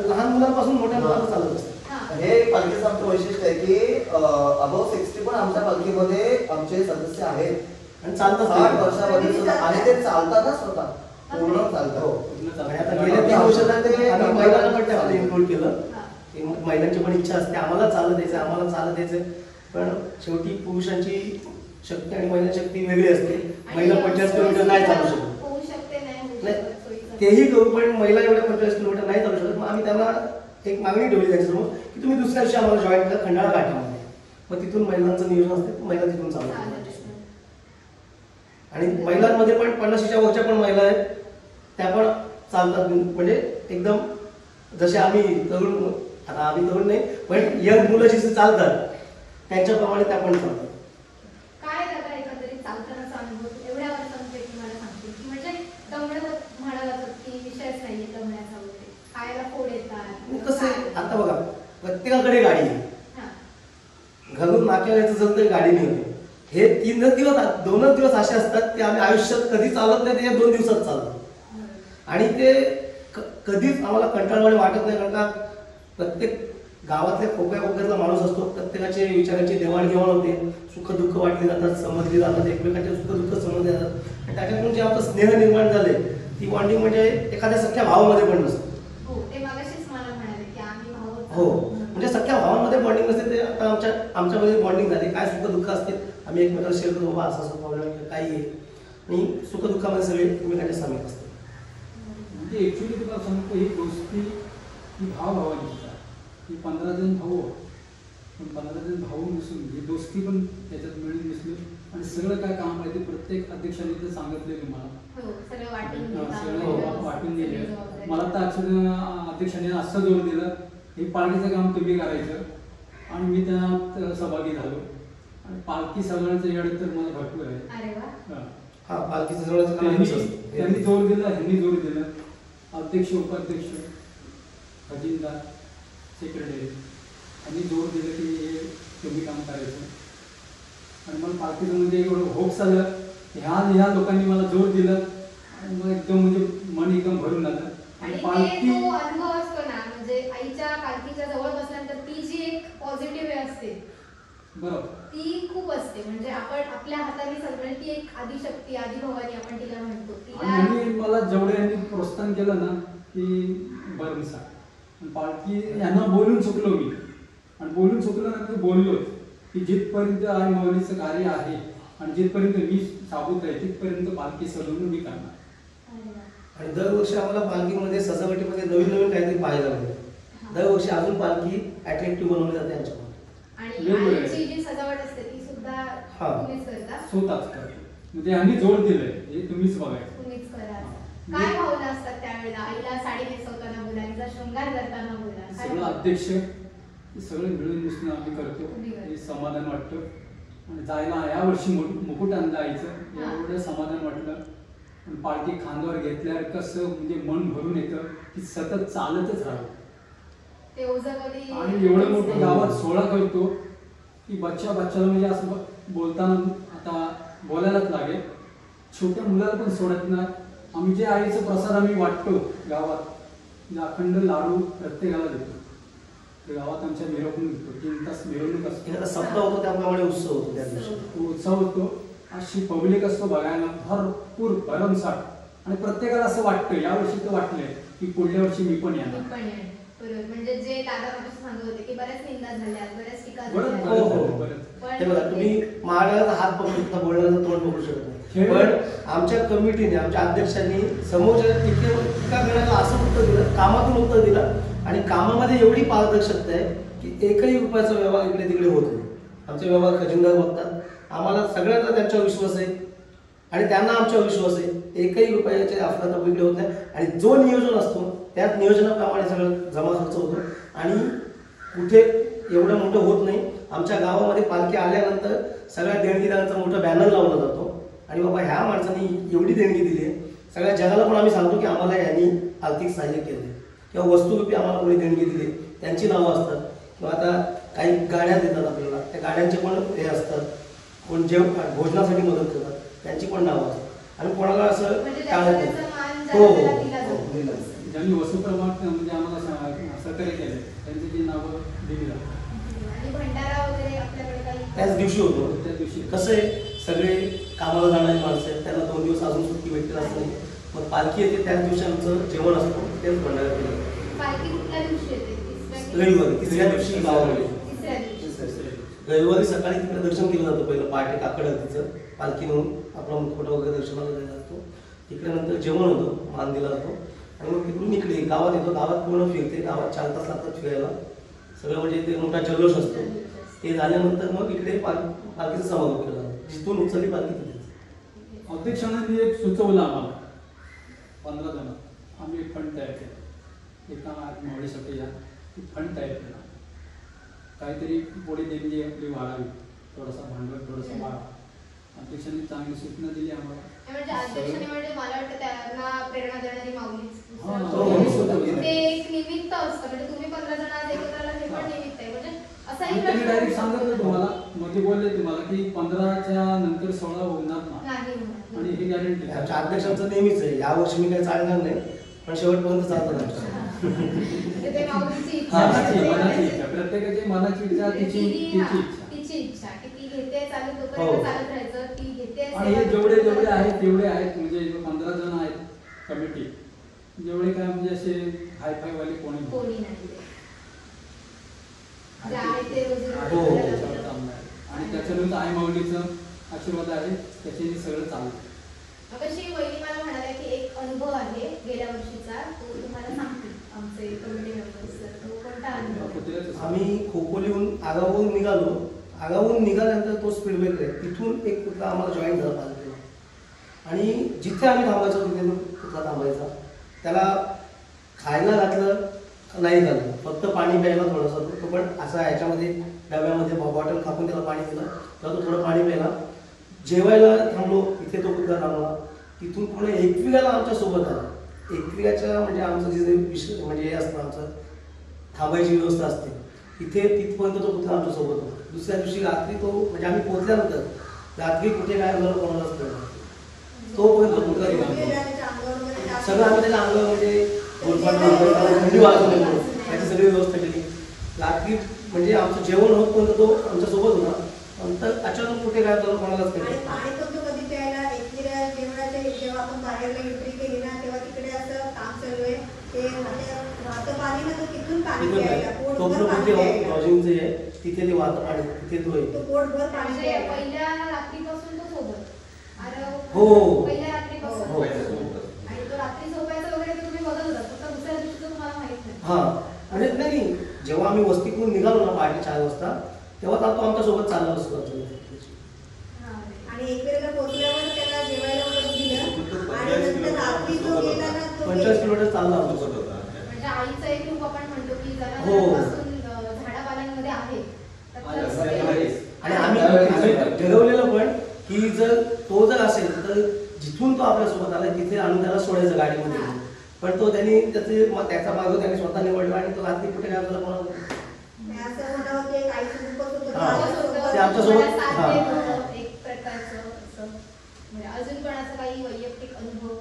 लहान मुलांपासून मोठ्या मुलांना चालत असतं. हे पालखीचं आमचं वैशिष्ट्य आहे की अबव 60 पण आमच्या पालखीमध्ये आमचे सदस्य आहेत आणि चालतात 60 वर्षामध्ये सुद्धा, आणि ते चालतातच स्वतः पूर्ण चालतात. आणि आता गेल्या 3 वर्षात ते आम्ही महिलांना पण त्यामध्ये इन्क्लूड केलं. महिलांची पण इच्छा असते आम्हाला चालत द्यायचं, आम्हाला चालत द्यायचं, पण शेवटी पुरुषांची शक्ती आणि महिला शक्ती वेगळी असते. महिला 50 किलोमीटर नाही चालू शकत, होऊ शकते नाही तेही करू, पण महिला एवढ्या 50 किलोमीटर नाही चालू शकत. मग आम्ही त्यांना एक मागणी ठेवली त्यांच्यासमोर की तुम्ही दुसऱ्या दिवशी आम्हाला जॉईन करा खंडाळा घाटामध्ये. मग तिथून महिलांचं नियोजन असते, महिला तिथून चालतात. आणि महिलांमध्ये पण 50च्या वरच्या पण महिला आहेत, त्या पण चालतात. म्हणजे एकदम जसे आम्ही तरुण, आता आम्ही तरुण नाही पण यंग मुलं जशी चालतात त्यांच्याप्रमाणे त्या पण चालतात. काय दादा एकंदरीत चालतानाचा अनुभव एवढ्या वर्षांपैकी मला सांगते की म्हणजे दमणं म्हणाला की विषयच नाहीये दमण्याचा वगैरे, खायला फोड येतात. कसं आहे आता बघा, प्रत्येकाकडे गाडी आहे, घरून नाक्याला यायचं असेल तरी गाडी नाही होते. हे 2 दिवस असे असतात की आम्ही आयुष्यात कधी चालत नाही, ते 2 दिवसात चालतो. आणि ते कधीच आम्हाला कंटाळवाणे वाटत नाही, कारण का प्रत्येक गावातल्या कोपऱ्यातला माणूस असतो, प्रत्येकाचे विचारांची देवाणघेवाण होते, सुख दुःख वाटली जातात, समजली जातात, एकमेकांचे सुख दुःख समजले जातात. आणि त्याच्यातून जे आमचं स्नेह निर्माण झाले ती बॉन्डिंग म्हणजे एखाद्या सख्या भावामध्ये पण नसतं. हो, ते मगाशीच मला म्हणाले की आम्ही भाऊ. हो, म्हणजे सख्या भावांमध्ये बॉन्डिंग नसते, ते आता आमच्यामध्ये बॉन्डिंग झाली. काय सुख दुःख असते आम्ही एकमेकाला शेअर करतो, बाबा असा प्रॉब्लेम काही आहे, आणि सुख दुःखामध्ये सगळे एकमेकांच्या सामील असतात. म्हणजे ऍक्च्युली तुला सांगतो ही दोस्ती ही भावाभावाची असतात. ही 15 जण भाऊ, पण 15 जण भाऊ मिसळून ही दोस्ती पण त्याच्यात मिळून मिसळून, आणि सगळं काय काम आहे ते प्रत्येक अध्यक्षांनी ते सांगितलेलं मला. हो, सगळं वाटून दिलं मला. तर अध्यक्षांनी असं जोर दिलं हे पालखीचं काम तुम्ही करायचं, आणि मी त्यात सहभागी झालो. आणि पालखी सगळ्यांचं येणं तर मला भरपूर आहे. अरे वा. हा, पालखीचं जवळचं काम त्यांनी जोर दिला, ह्यांनी जोर दिला. अध्यक्ष, उपाध्यक्ष, खजिनदार, सेक्रेटरी यांनी जोर दिलं की हे तुम्ही काम करायचं. आणि मला पालखीचं म्हणजे एवढं होप्स आलं, ह्या लोकांनी मला जोर दिलं, आणि मग एकदम म्हणजे मन एकदम भरून आलं. आणि आणि ते पालखी तो अनुभव असतो ना, म्हणजे आईच्या पालखीच्या जवळ बसल्यानंतर ती जी एक पॉझिटिव्ह वे असते बरोबर ती खूप असते. म्हणजे आपण आपल्या हाताने सगळं, ती एक आदिशक्ती, आदिभवानी आपण तिला म्हणतो. आणि तिला यांनी मला जेवढं यांनी प्रोत्साहन केलं ना की बरं सांग पालखी यांना बोलून चुकलो मी. आणि बोलून चुकलो ना मी बोललो की जिथपर्यंत आई माऊलीचं कार्य आहे आणि जिथपर्यंत मी साबूत आहे तिथपर्यंत पालखी सजवून मी करणार. आणि दरवर्षी आम्हाला पालखीमध्ये सजावटीमध्ये नवीन नवीन काहीतरी पाहायला मिळते. दरवर्षी अजून पालखी अट्रॅक्टिव्ह बनवली जाते यांच्यामध्ये. आणि वेगवेगळं आहे. आईची जी सजावट असते ती सुद्धा हा. तुम्हीच करता. स्वतःच करतो. म्हणजे यांनी जोड दिलंय हे तुम्हीच बघायचं. तुम्हीच करा. काय भावना असतात त्यावेळेला आईला साडी नेसवताना बोला, तिचा शृंगार करताना बोला, काय सगळं भावना? अध्यक्ष हे सगळं मिळून मिसळून आम्ही करतो. तुम्ही करता. हे समाधान वाटतं. आणि जायला यावर्षी मुकुट आणलं आईचं एवढं समाधान वाटलं. आणि पालखी खांद्यावर घेतल्यावर कसं म्हणजे मन भरून येतं की सतत चालतच राहावं. ते ओझं कधी आणि एवढं मोठं गावात सोहळा करतो की बच्चाला म्हणजे असं बोलताना आता बोलायलाच लागेल. छोट्या मुलाला पण सोडत नाही. आम्ही जे आईचं प्रसाद आम्ही वाटतो गावात, म्हणजे अखंड लाडू प्रत्येकाला देतो. ते गावात आमच्या मिरवणूक घेतो. 3 तास मिरवणूक असते. एखादा सप्ताह होतो त्याप्रमाणे उत्सव होतो त्या दिवशी. तो उत्सव होतो. अशी पब्लिक असतो बघायला भरपूर भरमसाठ. आणि प्रत्येकाला असं वाटतं यावर्षी तर वाटलंय की पुढल्या वर्षी मी पण येणार. मी पण येणार. बरोबर. म्हणजे जे दादा मागाशी सांगत होते की बऱ्याच निंदा झाल्या, बऱ्याच टीका बरं, झाल्या. हो हो. पण ते बघा, तुम्ही महाराजांचा हात पकडू शकता, बोलण्याचं तोंड पकडू शकत नाही. पण आमच्या कमिटीने, आमच्या अध्यक्षांनी समोरच्या टीका करण्याला असं उत्तर दिलं, कामातून उत्तर दिलं. आणि कामामध्ये एवढी पारदर्शकता आहे की एकही रुपयाचा व्यवहार इकडे तिकडे होत नाही. आमचे व्यवहार खजिनदार बघतात. आम्हाला सगळ्यांना त्यांच्यावर विश्वास आहे आणि त्यांना आमच्यावर विश्वास आहे. एकही रुपयाचे अफरातफरी इकडे होत नाही. आणि जो नियोजन असतो त्यात नियोजनाप्रमाणे सगळं जमा खर्च होतो. आणि कुठे एवढं मोठं होत नाही. आमच्या गावामध्ये पालखी आल्यानंतर सगळ्या देणगीदारांचा मोठा बॅनर लावला जातो. आणि बाबा ह्या माणसांनी एवढी देणगी दिली आहे, सगळ्या जगाला पण आम्ही सांगतो की आम्हाला यांनी आर्थिक सहाय्य केलं किंवा वस्तुरूपी आम्हाला कोणी देणगी दिली, त्यांची नावं असतात. किंवा आता काही गाड्या देतात आपल्याला, त्या गाड्यांचे पण हे असतात. कोण भोजनासाठी मदत करतात त्यांची पण नावं असतात. आणि कोणाला असं म्हणजे टाळत नाही. त्याचा मान हो ज्याला हो दिला जातो. दिला जातो. ज्यांनी वसुप्रमाण म्हणजे आम्हाला सहकार्य केले त्यांची जी नावं दिली जातात. आणि भंडारा वगैरे आपल्याकडे काही त्याच दिवशी होतो. त्या दिवशी कसं आहे, सगळे कामाला जाणारे माणसं आहेत, त्यांना 2 दिवस अजून सुट्टी भेटते असं नाही. मग पालखी येते त्याच दिवशी आमचं जेवण असतं, तेच भंडारा केलं जातं. पालखी कुठल्या दिवशी येते? रविवारी 3ऱ्या दिवशी गावामध्ये. तिसऱ्या दिवशी. रविवारी सकाळी तिकडे दर्शन केलं जातं. पहिलं पहाटे काकड आरतीचं पालखी नेऊन आपला मुखवटा वगैरे दर्शनाला जायला लागतो. तिकडे नंतर जेवण होतं, मान दिला जातो. आणि मग तिकडून इकडे गावात येतो. गावात पूर्ण फिरते. गावात 4 तास लागतात फिरायला. सगळं म्हणजे ते मोठा जल्लोष असतो. ते झाल्यानंतर मग इकडे पालखीचं समारोप केला जातो. जिथून उचलली पालखी तिथेच. अध्यक्षांनी एक सुचवलं आम्हाला 15 जण आम्ही एक फंड तयार केला. एका मावळीसाठी या फंड तयार केला. काहीतरी पुढे देणगी आपली वाढावी, थोडासा भांडवल, थोडासा वाढा. अध्यक्षांनी चांगली सूचना दिली आम्हाला. म्हणजे अध्यक्षाने म्हणजे मला वाटतं त्यांना प्रेरणा देणारी माऊलीच. हो. ते एक निमित्त असतं. म्हणजे तुम्ही 15 जण आज एकत्र आला हे पण निमित्त आहे. म्हणजे असाही त्यांनी डायरेक्ट सांगितलं तुम्हाला, मध्ये बोलले तुम्हाला की 15च्या नंतर 16 होणार ना. नाही होणार. आणि हे गॅरंटी आमच्या अध्यक्षांचं नेहमीच आहे. यावर्षी मी काही चालणार नाही, पण शेवटपर्यंत चालतात आमच्या. ते माऊलीची इच्छा. मनाची इच्छा, प्रत्येकाची मनाची इच्छा, तिची इच्छा. तिची इच्छा की ती घेते चालू हो. तोपर्यंत चालत राहायचं. ती घेते आणि हे जेवढे आहेत तेवढे आहेत. म्हणजे 15 जण आहेत कमिटी. जेवढे काय म्हणजे असे हायफाय वाले कोणी नाही. कोणी नाही. जे आहे ते रोज हो. त्याच्यावर चालणार आहे. आणि त्याच्यानंतर आई माऊलीचं आशीर्वाद आहे, त्याच्याने सगळं चाललं. कशी वहिनी मला म्हणाल्या की एक अनुभव आहे गेल्या वर्षीचा, तो तुम्हाला सांगते आमचे कमिटी मेंबर्स. तो कोणता अनुभव? आम्ही खोपोलीहून आगावून निघालो. आगावून निघाल्यानंतर तो स्पीड ब्रेकर आहे, तिथून एक कुत्रा आम्हाला जॉईन झाला पालखीला. आणि जिथे आम्ही थांबायचो तिथे कुत्रा थांबायचा. त्याला खायला घातलं नाही झालं, फक्त पाणी प्यायला थोडंसं. तो पण असा ह्याच्यामध्ये डब्यामध्ये बॉटल कापून त्याला पाणी दिलं, तेव्हा तो थोडं पाणी प्यायला. जेवायला थांबलो, इथे तो कुत्रा थांबला. तिथून पुढे एकविराला आमच्या सोबत आला. एकविराच्या म्हणजे आमचं जे विषय म्हणजे हे असतं, आमचं थांबायची व्यवस्था असते इथे, तिथपर्यंत तो कुत्रा आमच्या सोबत होता. दुसऱ्या दिवशी रात्री तो म्हणजे आम्ही पोहोचल्यानंतर रात्री कुठे काय झालं कोणालाच कळलं. तोपर्यंत कुत्रा सगळं आम्ही त्याच्या अंगावर म्हणजे थंडी वाजून येतो त्याची सगळी व्यवस्था केली. रात्री म्हणजे आमचं जेवण होत पण तो आमच्यासोबत होता. नंतर अचानक कुठे काय झालं कोणालाच आणि काही पाणी पण तो कधी प्यायला एकविरा जेवणाच्या जेव्हा आपण बाहेरला एंट्री केली ना तेव्हा तिकडे असं काम चालू आहे ते म्हणजे वाहतं पाणी ना तो तिथून पाणी प्यायला पोटभर पाणी प्यायला लॉजिंगचं आहे तिथे ते वाहतं पाणी तिथे तो आहे. तो पोटभर पाणी म्हणजे प्यायला पहिल्या रात्रीपासून तो सोबत हो. पहिल्या रात्रीपासून हो. आणि तो रात्री झोपायचा वगैरे तर तुम्ही बघत होता फक्त दुसऱ्या दिवशी तुम्हाला माहित नाही. हा म्हणजे नाही जेव्हा आम्ही वस्तीकडून निघालो ना पहाटे 4 वाजता तेव्हा तो आमच्यासोबत चालला असतो. हा. आणि एकविराला पोहोचल्यावर त्याला जेवायला वगैरे दिलं आणि नंतर रात्री जो गेला ना तो 45 किलोमीटर चालला आमच्यासोबत. म्हणजे आईचं एक रूप आपण म्हणतो की हो. जनावरांपासून झाडापाल्यांमध्ये आहे तर तसं आणि आम्ही ठरवलेलं पण की जर तो जर असेल तर जिथून तो आपल्यासोबत आला तिथे आणून त्याला सोडायचं गाडीमध्ये. पण तो त्यांनी त्याचा मार्ग त्यांनी स्वतः निवडला आणि तो रात्री कुठे काय झाला कोणाला असं म्हणावं की एक आईचं रूपच होतं हा. माझ्यासोबत. ते आमच्यासोबत साथ हा. देणं, एक प्रकारचं असं म्हणजे अजून कोणाचा काही वैयक्तिक अनुभव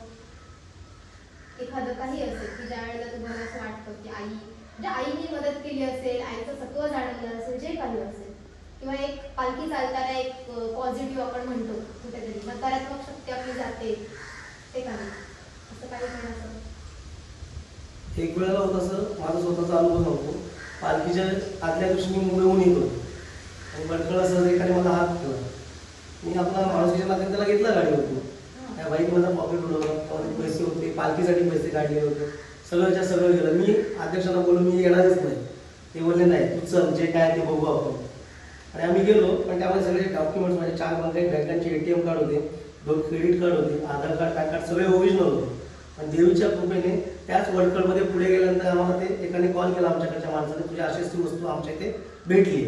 एखादं काही असेल की ज्या वेळेला तुम्हाला असं वाटतं की आई म्हणजे आईने मदत केली असेल आईचं सत्व जाणवलं असेल जे काही असेल किंवा एक पालखी चालताना एक पॉझिटिव्ह आपण म्हणतो कुठेतरी नकारात्मक शक्ती आपली जाते ते काही असं काही पण असं एक वेळेला होतं असं माझा स्वतःचा अनुभव नव्हतो. पालखीच्या आदल्या दिवशी मी मुंबईहून येतो आणि बडकळ असं एकाने मला हात केला. मी आपला माणुसकीच्या नात्याने त्याला घेतला गाडीवरती. त्या बाईकमधला पॉकेट उडवलं पैसे होते पालखीसाठी पैसे काढले होते सगळंच्या सगळं गेलं. मी अध्यक्षांना बोलून मी येणारच नाही. ते बोलले नाही तू चल जे काय ते बघू आपण. आणि आम्ही गेलो पण त्यामध्ये सगळे डॉक्युमेंट्स म्हणजे 4 बँकांचे ATM कार्ड होते 2 क्रेडिट कार्ड होते आधार कार्ड पॅन कार्ड सगळे ओरिजिनल होते. आणि देवीच्या कृपेने त्याच वडकळमध्ये पुढे गेल्यानंतर आम्हाला ते एकाने कॉल केला आमच्याकडच्या माणसाने तुझी अशी वस्तू आमच्या इथे भेटली.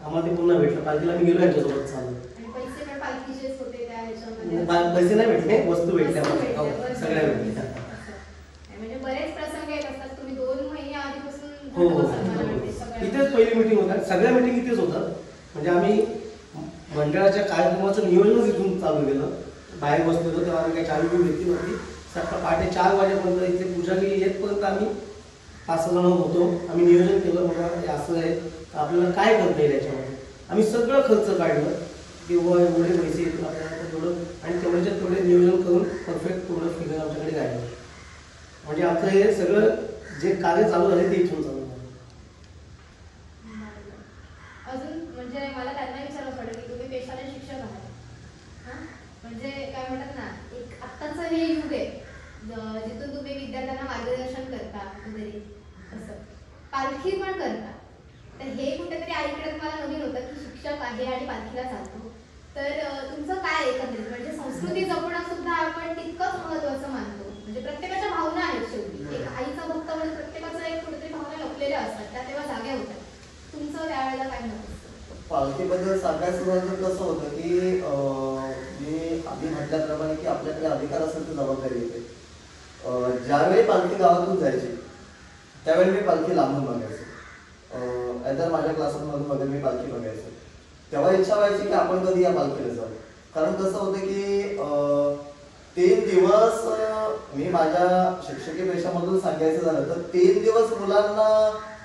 आम्हाला ते पुन्हा भेटलं पालखीला आम्ही गेलो यांच्यासोबत चालू. आणि पैसे पण पालखीचेच होते त्या ह्याच्यामध्ये पैसे नाही भेटले वस्तू भेटल्या वस्तू आम्हाला. भेटल्या, सगळ्या बरोबर. भेटल्या. असं. म्हणजे बरेच प्रसंग येत असतात तुम्ही 2 महिने आधीपासून हो घडवत असाल मला वाटते सगळ्या. इथेच पहिली मिटिंग होतात सगळ्या मिटिंग इथेच होतात. म्हणजे आम्ही मंडळाच्या कार्यक्रमाचं नियोजनच इथून चालू केलं. बाहेर बसलो होतो तेव्हा आम्ही काही चालू घेतली नव्हती. सकाळ पहाटे 4 वाजेपर्यंत इथे पुजारी येतपर्यंत आम्ही 5-6 जण होतो. आम्ही नियोजन केलं बाबा हे असं आहे आपल्याला काय करता येईल याच्यामध्ये. आम्ही सगळं खर्च काढलं किंवा एवढे पैसे येतील आपल्याला तेवढं आणि तेवढ्याच्या तेवढे नियोजन करून परफेक्ट तेवढं फिगर आमच्याकडे राहिलं. म्हणजे आमचं हे सगळं जे कार्य चालू झाले ते इथून चालू झालं. अजून म्हणजे मला त्यांना विचारायचं वाटतं की तुम्ही पेशाने शिक्षक आहात हां म्हणजे काय म्हणतात ना एक आत्ताचं हे युग आहे जिथून तुम्ही विद्यार्थ्यांना मार्गदर्शन करता कुठेतरी असं पालखी पण करता तर हे कुठेतरी ऐकण्यात मला नवीन होतं की शिक्षक आहे आणि पालखीला चालतो तर तुमचं काय एकंदरीत म्हणजे संस्कृती जपणं सुद्धा आपण तितकंच महत्त्वाचं मानतो म्हणजे प्रत्येकाच्या भावना आहेत शेवटी एक आईचा भक्त म्हणजे प्रत्येकाचं एक कुठेतरी भावना लपलेल्या असतात त्या तेव्हा जाग्या होतात तुमचं त्यावेळेला काय मत असतं पालखीबद्दल सांगायचं झालं तर कसं होतं की मी आधी म्हटल्याप्रमाणे की आपल्याकडे अधिकार असेल तर जबाबदारी येते. ज्यावेळी पालखी गावातून जायची त्यावेळी मी पालखी लांबून बघायचो. तर माझ्या क्लासरूममधून वगैरे मी पालखी बघायचो. तेव्हा इच्छा व्हायची की आपण कधी या पालखीला जाऊ. कारण कसं होतं की 3 दिवस मी माझ्या शिक्षकी पेशामधून सांगायचं झालं तर 3 दिवस मुलांना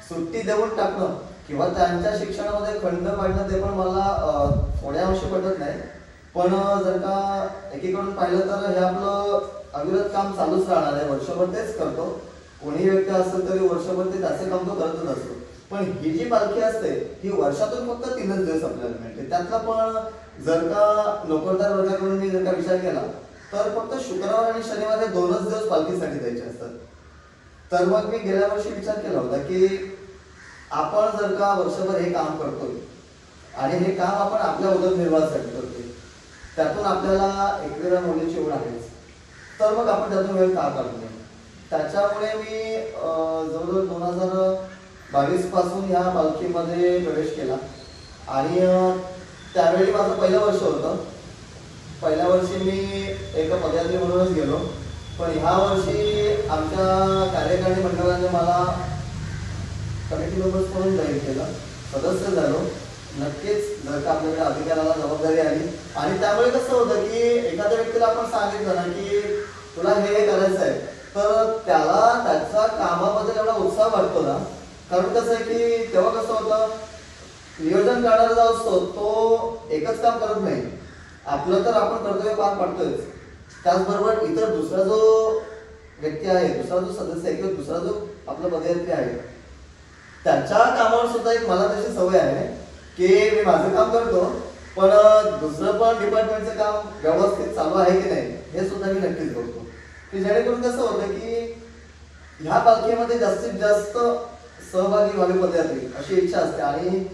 सुट्टी देऊन टाकणं किंवा त्यांच्या शिक्षणामध्ये खंड पाडणं ते पण मला थोड्या अंशी पटत नाही. पण जर का एकीकडून पाहिलं तर हे आपलं अविरत काम चालूच राहणार आहे. वर्षभर तेच करतो. कोणी व्यक्ती असेल तरी वर्षभर ते त्याचे काम तो करतच असतो. पण ही जी पालखी असते ही वर्षातून फक्त 3च दिवस आपल्याला मिळते. त्यातला पण जर का नोकरदार वर्गाकडून मी जर का विचार केला तर फक्त शुक्रवार आणि शनिवार हे 2च दिवस पालखीसाठी द्यायचे असतात. तर मग मी गेल्या वर्षी विचार केला होता की आपण जर का वर्षभर हे काम करतोय आणि हे काम आपण आपल्या उदरनिर्वाहासाठी करतोय त्यातून आपल्याला एकवेळा मुलीची ओढ आहेच तर मग आपण त्यातून वेळ का काढू नये. त्याच्यामुळे मी जवळजवळ 2022 पासून ह्या पालखीमध्ये प्रवेश केला आणि त्यावेळी माझं पहिलं वर्ष होतं. पहिल्या वर्षी मी एक पदयात्री म्हणूनच गेलो. पण ह्या वर्षी आमच्या कार्यकारिणी मंडळाने मला कमिटी मेंबर्स म्हणून जाहीर केलं सदस्य झालो. नक्कीच जर का आपल्याकडे अधिकाराला जबाबदारी आली आणि त्यामुळे कसं होतं की एखाद्या व्यक्तीला आपण सांगितलं ना की तुला हे करायचं आहे, तर त्याला त्याच्या कामाबद्दल एवढा उत्साह वाटतो ना. कारण कसं आहे की तेव्हा कसं होतं, नियोजन करणारा जो असतो तो एकच काम करत नाही, आपलं तर आपण कर्तव्य पार पाडतोय, त्याचबरोबर इतर दुसरा जो व्यक्ती आहे, दुसरा जो सदस्य आहे किंवा दुसरा जो आपला पदयात्री आहे त्याच्या कामावर सुद्धा एक मला तशी सवय आहे की मी माझं काम करतो पण दुसरं पण डिपार्टमेंटचं काम व्यवस्थित चालू आहे की नाही हे सुद्धा मी नक्कीच बघतो, की जेणेकरून कसं होतं की ह्या पालखीमध्ये जास्तीत जास्त सहभागी व्हावे पदयात्री अशी इच्छा असते. आणि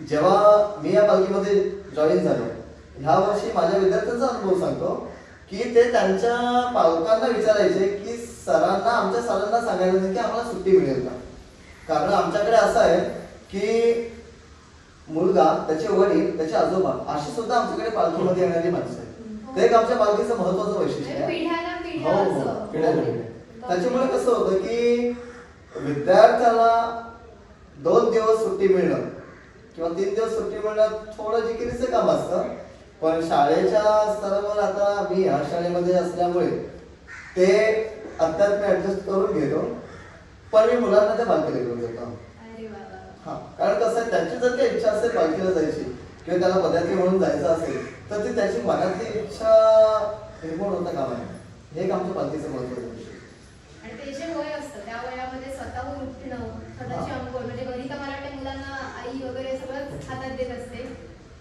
जेव्हा मी या पालखीमध्ये जॉईन झालो, ह्या वर्षी माझ्या विद्यार्थ्यांचा अनुभव सांगतो की ते त्यांच्या पालकांना विचारायचे की सरांना, आमच्या सरांना सांगायचं की आम्हाला सुट्टी मिळेल का. कारण आमच्याकडे असं आहे की मुलगा, त्याचे वडील, त्याचे आजोबा अशी सुद्धा आमच्याकडे पालखीमध्ये येणारी माणसं आहेत. ते एक आमच्या पालखीचं महत्वाचं वैशिष्ट्य आहे. पिढ्याला पिढ्या हो, असं. पिढ्याला पिढ्या. त्याच्यामुळे कसं होतं की विद्यार्थ्याला 2 दिवस सुट्टी मिळणं किंवा 3 दिवस सुट्टी मिळणं थोडं जिकिरीचं काम असतं. पण शाळेच्या स्तरावर आता मी ह्या शाळेमध्ये असल्यामुळे ते अध्यात्म ऍडजस्ट करून घेतो, पण मी मुलांना त्या पालखीला घेऊन जातो. अरे बाबा. हा, कारण कसं आहे, त्याची जर काही इच्छा असेल पालखीला जायची किंवा त्याला पदयात्री म्हणून जायचं असेल तर ती त्याची मनातली इच्छा निर्माण होता कामा नये. हे एक आमच्या पालखीचं महत्त्वाचं विषय. आणि ते जे वय असतं त्या वयामध्ये स्वतःहून उठणं, स्वतःची अंघोळ, म्हणजे घरी तर मला वाटतं मुलांना आई वगैरे सगळं हातात देत असते,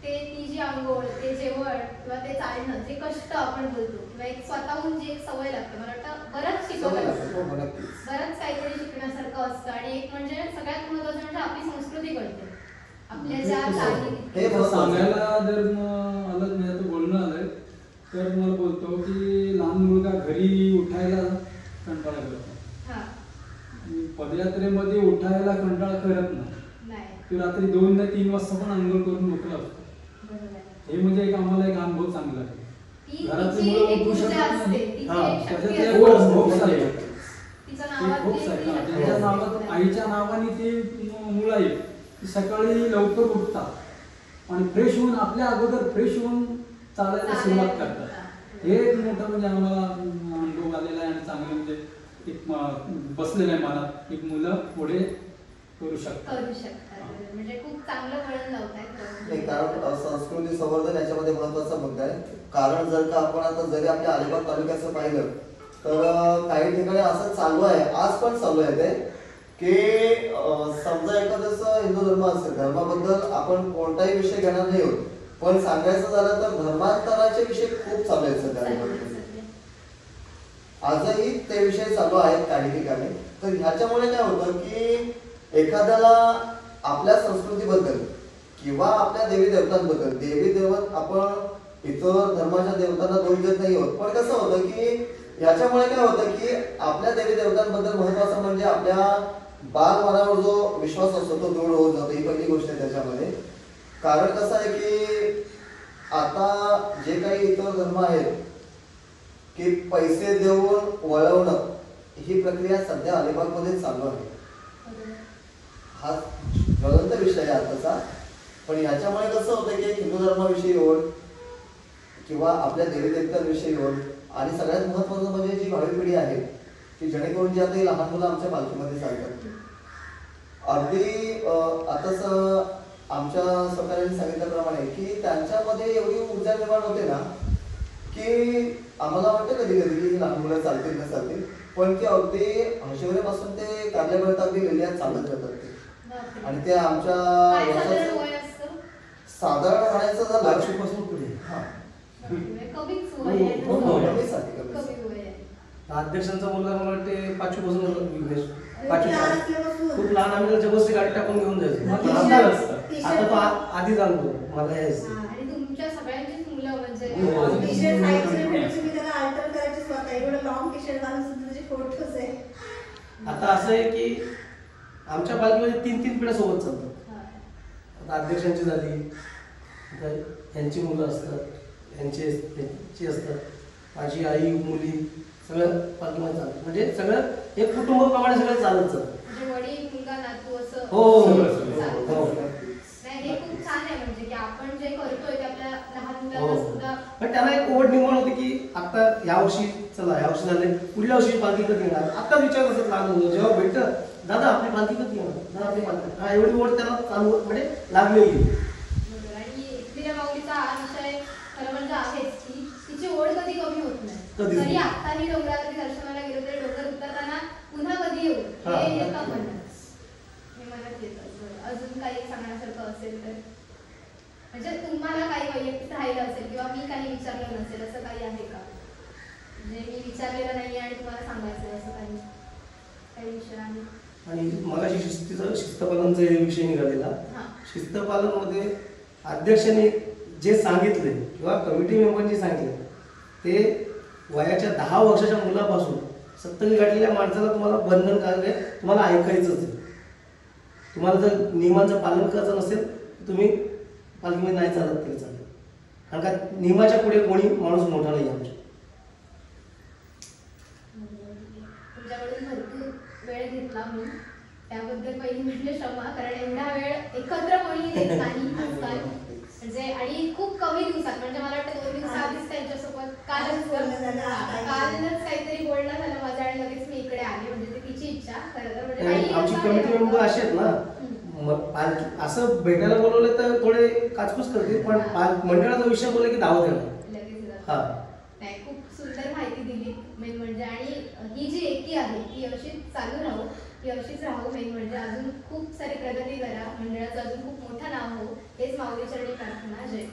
ते ती जी अंघोळ, ते जेवण किंवा ते चालणं, जे कष्ट आपण बोलतो किंवा एक स्वतःहून जी एक सवय लागते, मला वाटतं बरंच शिकवलं असतं, बरंच काहीतरी शिकण्यासारखं असतं. आणि एक म्हणजे सगळ्यात महत्त्वाचं म्हणजे आपली संस्कृती कळते, आपल्या ज्या हे चाली. सांगायला जर आलं नाही तर बोलणं आलंय तर मला बोलतो की लहान मुलगा घरी उठायला कंटाळा करतो, हा, पदयात्रेमध्ये उठायला कंटाळा करत नाही. नाही, तो रात्री 2 ते 3 वाजता पण अंघोळ करून मोकळा असतो. बरोबर आहे. हे म्हणजे एक आम्हाला एक अनुभव चांगला आहे. ती घरातली तिची मुलं एक उठू ऊर्जा शकत असते, नाही. तिची हा, एक शक्ती त्याच्यात असते. एक होप्स आहे. तिच्या ते नावात होप्स ती आहे एक ना. शक्ती त्यांच्या असते. नावात, आईच्या नावाने ते मुलं आहेत ती सकाळी लवकर उठतात आणि फ्रेश होऊन, आपल्या अगोदर फ्रेश होऊन चालायला सुरुवात करतात. हे एक मोठं म्हणजे आम्हाला अनुभव आलेला आहे आणि चांगलं म्हणजे एक बसलेलं आहे मनात, एक मुलं पुढे करू शकतात. म्हणजे खूप चांगलं वळण लावताय. नाही, कारण संस्कृती संवर्धन याच्यामध्ये महत्वाचा मुद्दा आहे. कारण जर का आपण आता जरी आपल्या अलिबाग तालुक्याचं पाहिलं तर काही ठिकाणी असं चालू आहे, आज पण चालू आहे ते, की समजा एखाद्याचा हिंदू धर्म असेल, धर्माबद्दल आपण कोणताही विषय घेणार नाही होत, पण सांगायचं झालं तर धर्मांतराचे विषय खूप चालू आहेत सध्या. आजही ते विषय चालू आहेत काही ठिकाणी. तर ह्याच्यामुळे काय होतं की एखाद्याला आपल्या संस्कृतीबद्दल किंवा आपल्या देवी देवतांबद्दल, देवी देवत आपण इतर धर्माच्या देवतांना दोष देत नाही होत, पण कसं होतं की याच्यामुळे काय होतं की आपल्या देवी देवतांबद्दल महत्वाचं म्हणजे आपल्या बालमनावर जो विश्वास असतो तो दूर होत जातो. ही पहिली गोष्ट आहे त्याच्यामध्ये. कारण कसं आहे की आता जे काही इतर धर्म आहेत की पैसे देऊन वळवणं, ही प्रक्रिया सध्या अलिबागमध्ये चालू आहे. हा ज्वलंत विषय आहे आताचा. पण याच्यामुळे कसं होतं की हिंदू धर्माविषयी ओढ किंवा आपल्या देवी देवतांविषयी ओढ आणि सगळ्यात महत्त्वाचं म्हणजे जी भावी पिढी आहे की जेणेकरून जी आता ही लहान मुलं आमच्या पालखीमध्ये चालतात, अगदी आताच आमच्या सहकार्याने सांगितल्याप्रमाणे की त्यांच्यामध्ये एवढी ऊर्जा निर्माण होते ना की आम्हाला वाटतं कधी कधी की लहान मुलं चालतील न चालतील, पण ते अगदी हशिवऱ्यापासून ते कारल्यापर्यंत अगदी लिहिल्या चालत जातात ते. आणि ते आमच्या साधारण म्हणायचं झालं 500 पासून पुढे. अध्यक्षांचा मुलगा मला वाटते 5वी पासून, 5वी खूप लहान, आम्ही जबरदस्ती गाडी टाकून घेऊन जायचो. आता तो आधी जाणतो मला यायचं. आणि तुमच्या सगळ्यांचीच मुलं म्हणजे आता असं आहे की आमच्या पालखीमध्ये 3 पिढ्या सोबत चालतात. आता अध्यक्षांची झाली, यांची मुलं असतात, यांची असतात, माझी आई, मुली, सगळं पालखीमध्ये चालतं. म्हणजे सगळं एक कुटुंबाप्रमाणे सगळं चालत जातं. म्हणजे वडील, मुलगा, नातू असं. हो. नाही, हे खूप छान आहे म्हणजे की आपण जे करतोय ते आपल्या लहान मुलांना सुद्धा. पण त्याला एक ओढ निर्माण होती की आता यावर्षी चला, यावर्षी झाले पालखी कधी येणार आता विचार असत लहान मुलं जेव्हा भेटतं दादा आपली पालखी कधी येणार दादा आपली पालखी हा एवढी ओढ त्याला चालू म्हणजे लागलेली. बरोबर. आणि एकविरा माऊलीचा हा विषय खरं म्हणजे आहेच की तिची ओढ कधी कमी होत नाही. कधीच तरी नाही. आताही डोंगरावरती दर्शनाला गेलो तरी डोंगर उतरताना पुन्हा कधी येऊ हा. हे येतं मनात. हे मनात येतं. अजून काही सांगण्यासारखं असेल तर म्हणजे तुम्हाला काही वैयक्तिक राहिलं असेल किंवा मी काही विचारलं नसेल असं काही आहे का? म्हणजे मी विचारलेलं नाही आणि तुम्हाला सांगायचं असं काही विषय आहे? आणि मगाशी शिस्तपालनचा विषय निघालेला. हां. शिस्तपालनमध्ये अध्यक्षाने जे सांगितले किंवा कमिटी मेंबरनी सांगितले ते वयाच्या 10 वर्षाच्या मुलापासून 70 गाठलेल्या माणसाला तुम्हाला बंधनकारक आहे, तुम्हाला ऐकायचंच आहे. तुम्हाला जर नियमांचं पालन करायचं नसेल तर तुम्ही पालखीमध्ये नाही चालत तरी चालेल, कारण का नियमाच्या पुढे कोणी माणूस मोठा नाही आमच्या. तुमच्याकडून भरपूर वेळ घेतला मी त्याबद्दल पहिली म्हणजे क्षमा, कारण एवढा वेळ एकत्र कोणी देत नाही आजकाल. म्हणजे आणि खूप कमी दिवसात म्हणजे मला वाटतं 2 दिवसाआधीच त्यांच्यासोबत कालच काहीतरी बोलणं झालं माझं आणि लगेच मी इकडे आले. म्हणजे ती तिची इच्छा खरं तर म्हणजे काही आमची असं कमिटी नाही. मेंबर असे आहेत ना, असं भेटायला बोलवलं तर थोडे काचकूच करते, पण मंडळाचा विषय बोलले की धावत येणार. लगेच जातं. हा. नाही, खूप सुंदर माहिती दिली मेन म्हणजे. आणि ही जी एकी आहे ती अशीच चालू राहू, ती अशीच राहू. मेन म्हणजे अजून खूप सारी प्रगती करा, मंडळाचं अजून खूप मोठं नाव हो, हेच माऊली चरणी प्रार्थना. जय.